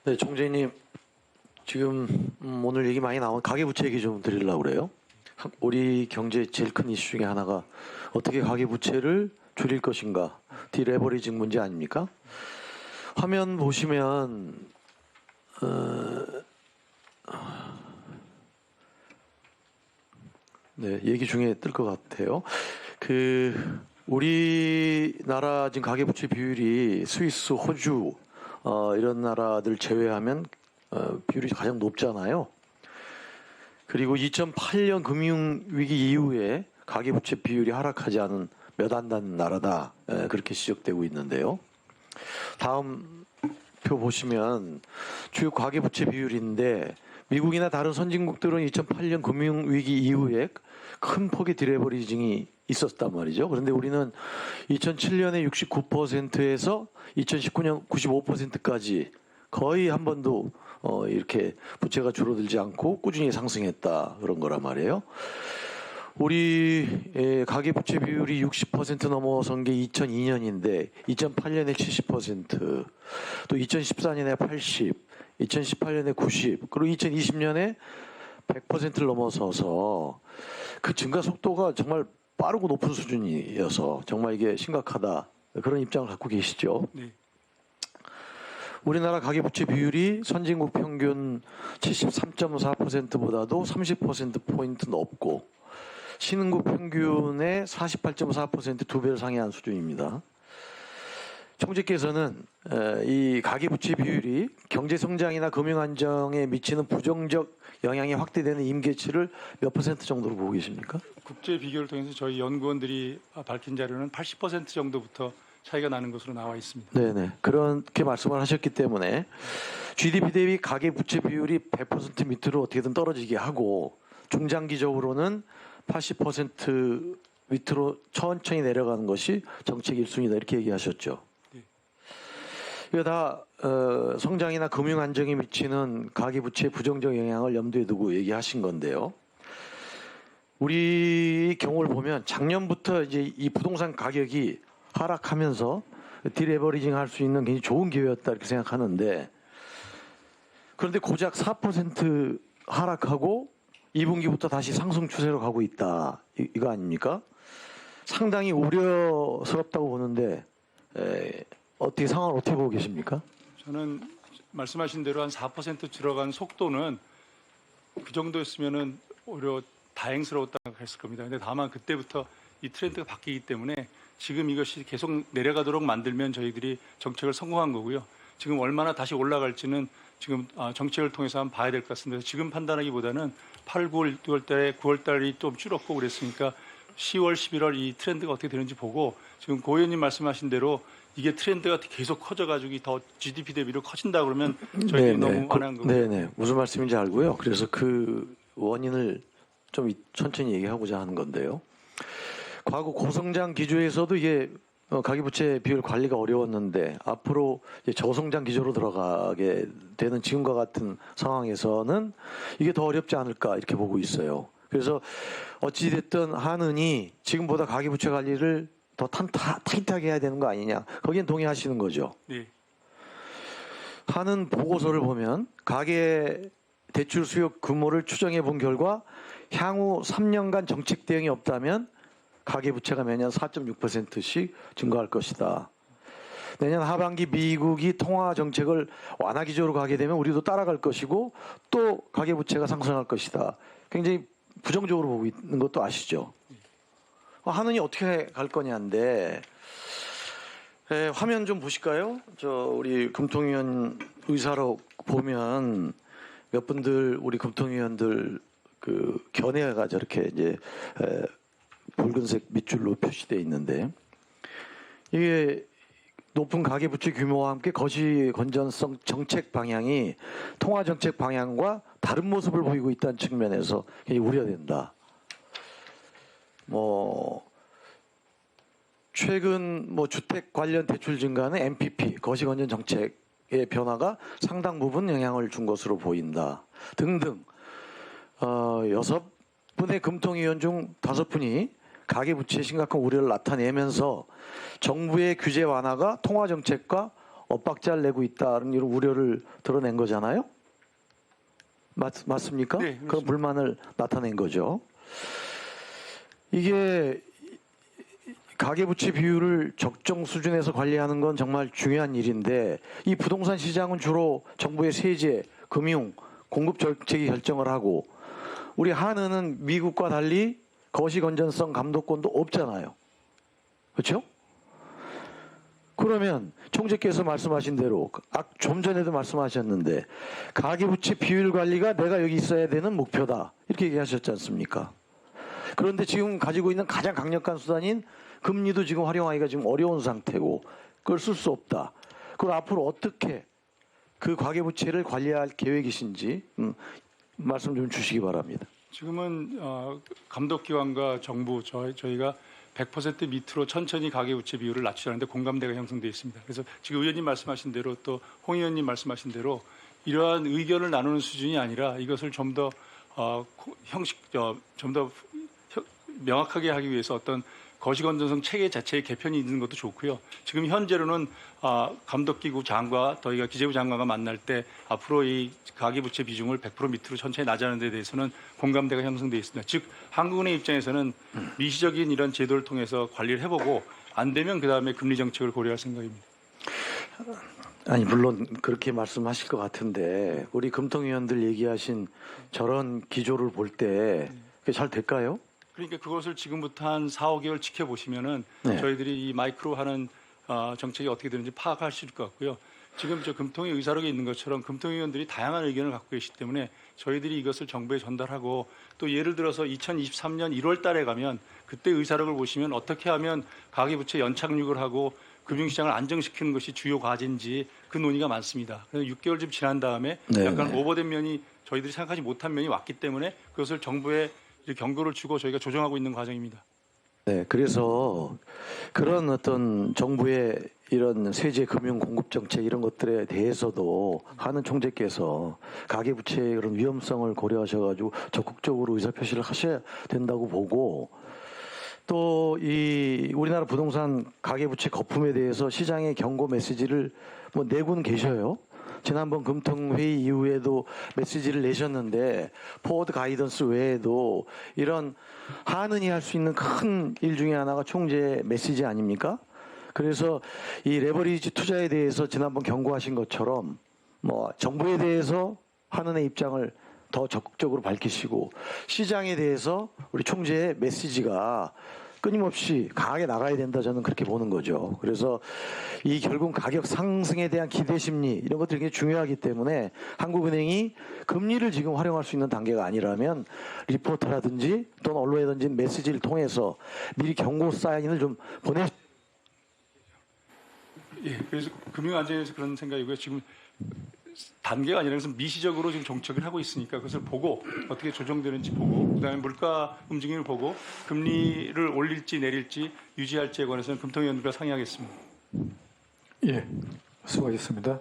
네, 총재님 지금 오늘 얘기 많이 나온 가계부채 얘기 좀 드리려고 그래요. 우리 경제 제일 큰 이슈 중에 하나가 어떻게 가계부채를 줄일 것인가, 디레버리징 문제 아닙니까? 화면 보시면 네, 얘기 중에 뜰 것 같아요. 우리나라 지금 가계부채 비율이 스위스, 호주 이런 나라들 제외하면 비율이 가장 높잖아요. 그리고 2008년 금융위기 이후에 가계부채 비율이 하락하지 않은 몇 안 되는 나라다, 그렇게 지적되고 있는데요. 다음 표 보시면 주요 가계부채 비율인데 미국이나 다른 선진국들은 2008년 금융위기 이후에 큰 폭의 디레버리징이 있었단 말이죠. 그런데 우리는 2007년에 69%에서 2019년 95%까지 거의 한 번도 이렇게 부채가 줄어들지 않고 꾸준히 상승했다, 그런 거란 말이에요. 우리 가계부채 비율이 60% 넘어선 게 2002년인데 2008년에 70%, 또 2014년에 80, 2018년에 90, 그리고 2020년에 100%를 넘어서서 그 증가 속도가 정말 빠르고 높은 수준이어서 정말 이게 심각하다, 그런 입장을 갖고 계시죠. 네. 우리나라 가계부채 비율이 선진국 평균 73.4%보다도 30%포인트 높고 신흥국 평균의 48.4% 두 배를 상회한 수준입니다. 총재께서는 이 가계부채 비율이 경제성장이나 금융안정에 미치는 부정적 영향이 확대되는 임계치를 몇 % 정도로 보고 계십니까? 국제 비교를 통해서 저희 연구원들이 밝힌 자료는 80% 정도부터 차이가 나는 것으로 나와 있습니다. 네네. 그렇게 말씀을 하셨기 때문에 GDP 대비 가계부채 비율이 100% 밑으로 어떻게든 떨어지게 하고 중장기적으로는 80% 밑으로 천천히 내려가는 것이 정책 1순위다, 이렇게 얘기하셨죠. 네. 이거 다 성장이나 금융 안정에 미치는 가계부채 부정적 영향을 염두에 두고 얘기하신 건데요. 우리 경우를 보면 작년부터 이제 이 부동산 가격이 하락하면서 디레버리징 할 수 있는 굉장히 좋은 기회였다, 이렇게 생각하는데, 그런데 고작 4% 하락하고 2분기부터 다시 상승 추세로 가고 있다, 이거 아닙니까? 상당히 우려스럽다고 보는데 어떻게 상황을 어떻게 보고 계십니까? 저는 말씀하신 대로 한 4% 줄어간 속도는 그 정도였으면은 오히려 다행스러웠다고 했을 겁니다. 근데 다만 그때부터 이 트렌드가 바뀌기 때문에 지금 이것이 계속 내려가도록 만들면 저희들이 정책을 성공한 거고요. 지금 얼마나 다시 올라갈지는 지금 정책을 통해서 한번 봐야 될 것 같습니다. 지금 판단하기보다는 8, 9월, 6월 달에 9월 달이 좀 줄었고 그랬으니까 10월, 11월 이 트렌드가 어떻게 되는지 보고, 지금 고 의원님 말씀하신 대로 이게 트렌드가 계속 커져가지고 더 GDP 대비로 커진다 그러면 저희들이 너무 화난 거고요. 네네. 무슨 말씀인지 알고요. 그래서 그 원인을 좀 천천히 얘기하고자 하는 건데요. 과거 고성장 기조에서도 이게 가계부채 비율 관리가 어려웠는데 앞으로 이제 저성장 기조로 들어가게 되는 지금과 같은 상황에서는 이게 더 어렵지 않을까, 이렇게 보고 있어요. 그래서 어찌됐든 한은이 지금보다 가계부채 관리를 더 타이트하게 해야 되는 거 아니냐, 거기엔 동의하시는 거죠. 네. 한은 보고서를 보면 가계 대출 수요 규모를 추정해 본 결과 향후 3년간 정책 대응이 없다면 가계부채가 매년 4.6%씩 증가할 것이다. 내년 하반기 미국이 통화 정책을 완화 기조로 가게 되면 우리도 따라갈 것이고 또 가계부채가 상승할 것이다. 굉장히 부정적으로 보고 있는 것도 아시죠? 한은이 어떻게 갈 거냐인데, 화면 좀 보실까요? 우리 금통위원 의사로 보면 몇 분들 우리 금통위원들 그 견해가 저렇게 이제 붉은색 밑줄로 표시되어 있는데, 이게 높은 가계부채 규모와 함께 거시 건전성 정책 방향이 통화 정책 방향과 다른 모습을 보이고 있다는 측면에서 굉장히 우려된다. 최근 주택 관련 대출 증가는 MPP 거시 건전 정책의 변화가 상당 부분 영향을 준 것으로 보인다 등등, 6분의 금통위원 중 5분이 가계부채에 심각한 우려를 나타내면서 정부의 규제 완화가 통화정책과 엇박자를 내고 있다는 이런 우려를 드러낸 거잖아요. 맞습니까? 네, 그렇습니다. 그런 불만을 나타낸 거죠. 이게 가계부채 비율을 적정 수준에서 관리하는 건 정말 중요한 일인데 이 부동산 시장은 주로 정부의 세제, 금융, 공급 정책이 결정을 하고 우리 한은은 미국과 달리 거시 건전성 감독권도 없잖아요. 그렇죠? 그러면 총재께서 말씀하신 대로 좀 전에도 말씀하셨는데 가계부채 비율 관리가 내가 여기 있어야 되는 목표다 이렇게 얘기하셨지 않습니까? 그런데 지금 가지고 있는 가장 강력한 수단인 금리도 지금 활용하기가 지금 어려운 상태고 그걸 쓸 수 없다. 그걸 앞으로 어떻게 그 가계부채를 관리할 계획이신지 말씀 좀 주시기 바랍니다. 지금은 감독기관과 정부 저희가 100% 밑으로 천천히 가계부채 비율을 낮추자는데 공감대가 형성되어 있습니다. 그래서 지금 의원님 말씀하신 대로 또 홍 의원님 말씀하신 대로 이러한 의견을 나누는 수준이 아니라 이것을 좀 더 좀 더 명확하게 하기 위해서 어떤 거시건전성 체계 자체의 개편이 있는 것도 좋고요. 지금 현재로는 감독기구 장과 저희가 기재부 장관과 만날 때 앞으로 이 가계부채 비중을 100% 밑으로 천천히 낮추는 데 대해서는 공감대가 형성되어 있습니다. 즉 한국은행 입장에서는 미시적인 이런 제도를 통해서 관리를 해보고 안 되면 그다음에 금리 정책을 고려할 생각입니다. 아니 물론 그렇게 말씀하실 것 같은데 우리 금통위원들 얘기하신 저런 기조를 볼 때 그게 잘 될까요? 그러니까 그것을 지금부터 한 4, 5개월 지켜보시면은 네. 저희들이 이 마이크로 하는 정책이 어떻게 되는지 파악하실 것 같고요. 지금 저 금통위 의사록에 있는 것처럼 금통위원들이 다양한 의견을 갖고 계시기 때문에 저희들이 이것을 정부에 전달하고 또 예를 들어서 2023년 1월 달에 가면 그때 의사록을 보시면 어떻게 하면 가계부채 연착륙을 하고 금융시장을 안정시키는 것이 주요 과제인지 그 논의가 많습니다. 그래서 6개월쯤 지난 다음에 네, 약간 네. 오버된 면이 저희들이 생각하지 못한 면이 왔기 때문에 그것을 정부에 경고를 주고 저희가 조정하고 있는 과정입니다. 네, 그래서 그런 어떤 정부의 이런 세제, 금융, 공급 정책 이런 것들에 대해서도 한은 총재께서 가계부채의 그런 위험성을 고려하셔가지고 적극적으로 의사표시를 하셔야 된다고 보고 또 이 우리나라 부동산 가계부채 거품에 대해서 시장의 경고 메시지를 뭐 내고는 계셔요. 지난번 금통회의 이후에도 메시지를 내셨는데 포워드 가이던스 외에도 이런 한은이 할 수 있는 큰 일 중에 하나가 총재의 메시지 아닙니까? 그래서 이 레버리지 투자에 대해서 지난번 경고하신 것처럼 뭐 정부에 대해서 한은의 입장을 더 적극적으로 밝히시고 시장에 대해서 우리 총재의 메시지가 끊임없이 강하게 나가야 된다 저는 그렇게 보는 거죠. 그래서 이 결국 가격 상승에 대한 기대 심리 이런 것들이 굉장히 중요하기 때문에 한국은행이 금리를 지금 활용할 수 있는 단계가 아니라면 리포터라든지 또는 언론에 던진 메시지를 통해서 미리 경고 사인을 좀 예, 그래서 금융 안전에서 그런 생각이고요. 지금 단계가 아니라 그래서 미시적으로 지금 정책을 하고 있으니까 그것을 보고 어떻게 조정되는지 보고 그다음에 물가 움직임을 보고 금리를 올릴지 내릴지 유지할지에 관해서는 금통위원들과 상의하겠습니다. 예, 수고하셨습니다.